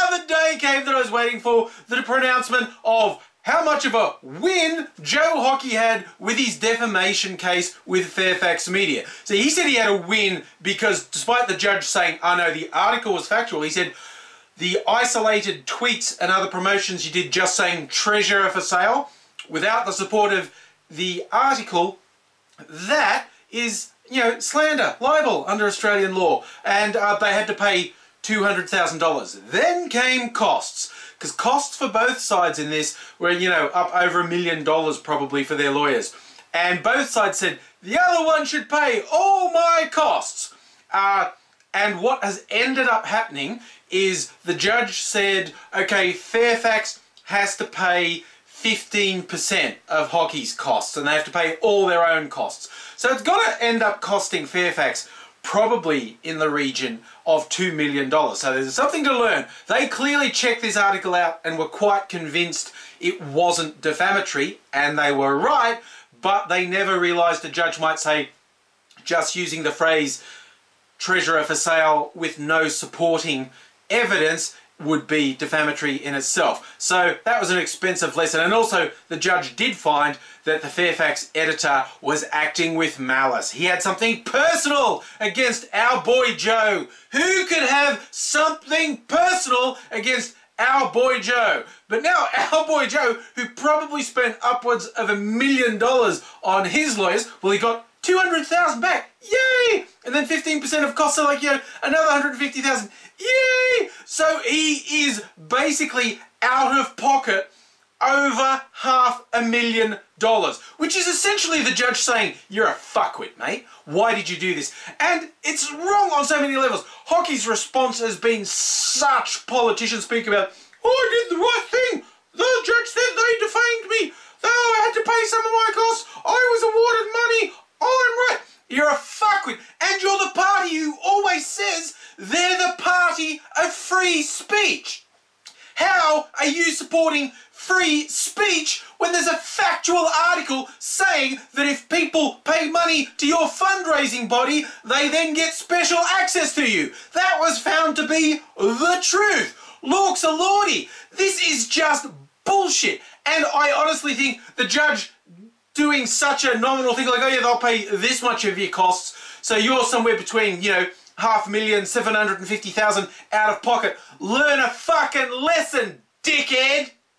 The day came that I was waiting for, the pronouncement of how much of a win Joe Hockey had with his defamation case with Fairfax Media. So he said he had a win because despite the judge saying, oh no, the article was factual, he said the isolated tweets and other promotions you did just saying treasure for sale without the support of the article, that is, you know, slander, libel under Australian law, and they had to pay $200,000. Then came costs, because costs for both sides in this were, you know, up over $1 million probably for their lawyers. And both sides said, the other one should pay all my costs. And what has ended up happening is the judge said, okay, Fairfax has to pay 15% of Hockey's costs, and they have to pay all their own costs. So it's got to end up costing Fairfax probably in the region of $2 million. So there's something to learn. They clearly checked this article out and were quite convinced it wasn't defamatory, and they were right, but they never realised the judge might say just using the phrase treasurer for sale with no supporting evidence would be defamatory in itself. So that was an expensive lesson. And also the judge did find that the Fairfax editor was acting with malice. He had something personal against our boy Joe. Who could have something personal against our boy Joe? But now our boy Joe, who probably spent upwards of $1 million on his lawyers, well, he got $200,000 back. Yay! And then 15% of costs are like, you know, another $150,000. Yay! So he is basically out of pocket over $500,000, which is essentially the judge saying, you're a fuckwit, mate. Why did you do this? And it's wrong on so many levels. Hockey's response has been such politicians speak about, oh, I did the right thing. The judge said they defamed me. Oh, I had to pay some of my costs. I was awarded money. Oh, I'm right. You're a fuckwit. And you're the party who always says they're the party of free speech. How are you supporting free speech when there's a factual article saying that if people pay money to your fundraising body, they then get special access to you? That was found to be the truth. Lorks a lordy. This is just bullshit. And I honestly think the judge doing such a nominal thing like, oh yeah, they'll pay this much of your costs, so you're somewhere between, you know, $500,000, $750,000 out of pocket. Learn a fucking lesson, dickhead!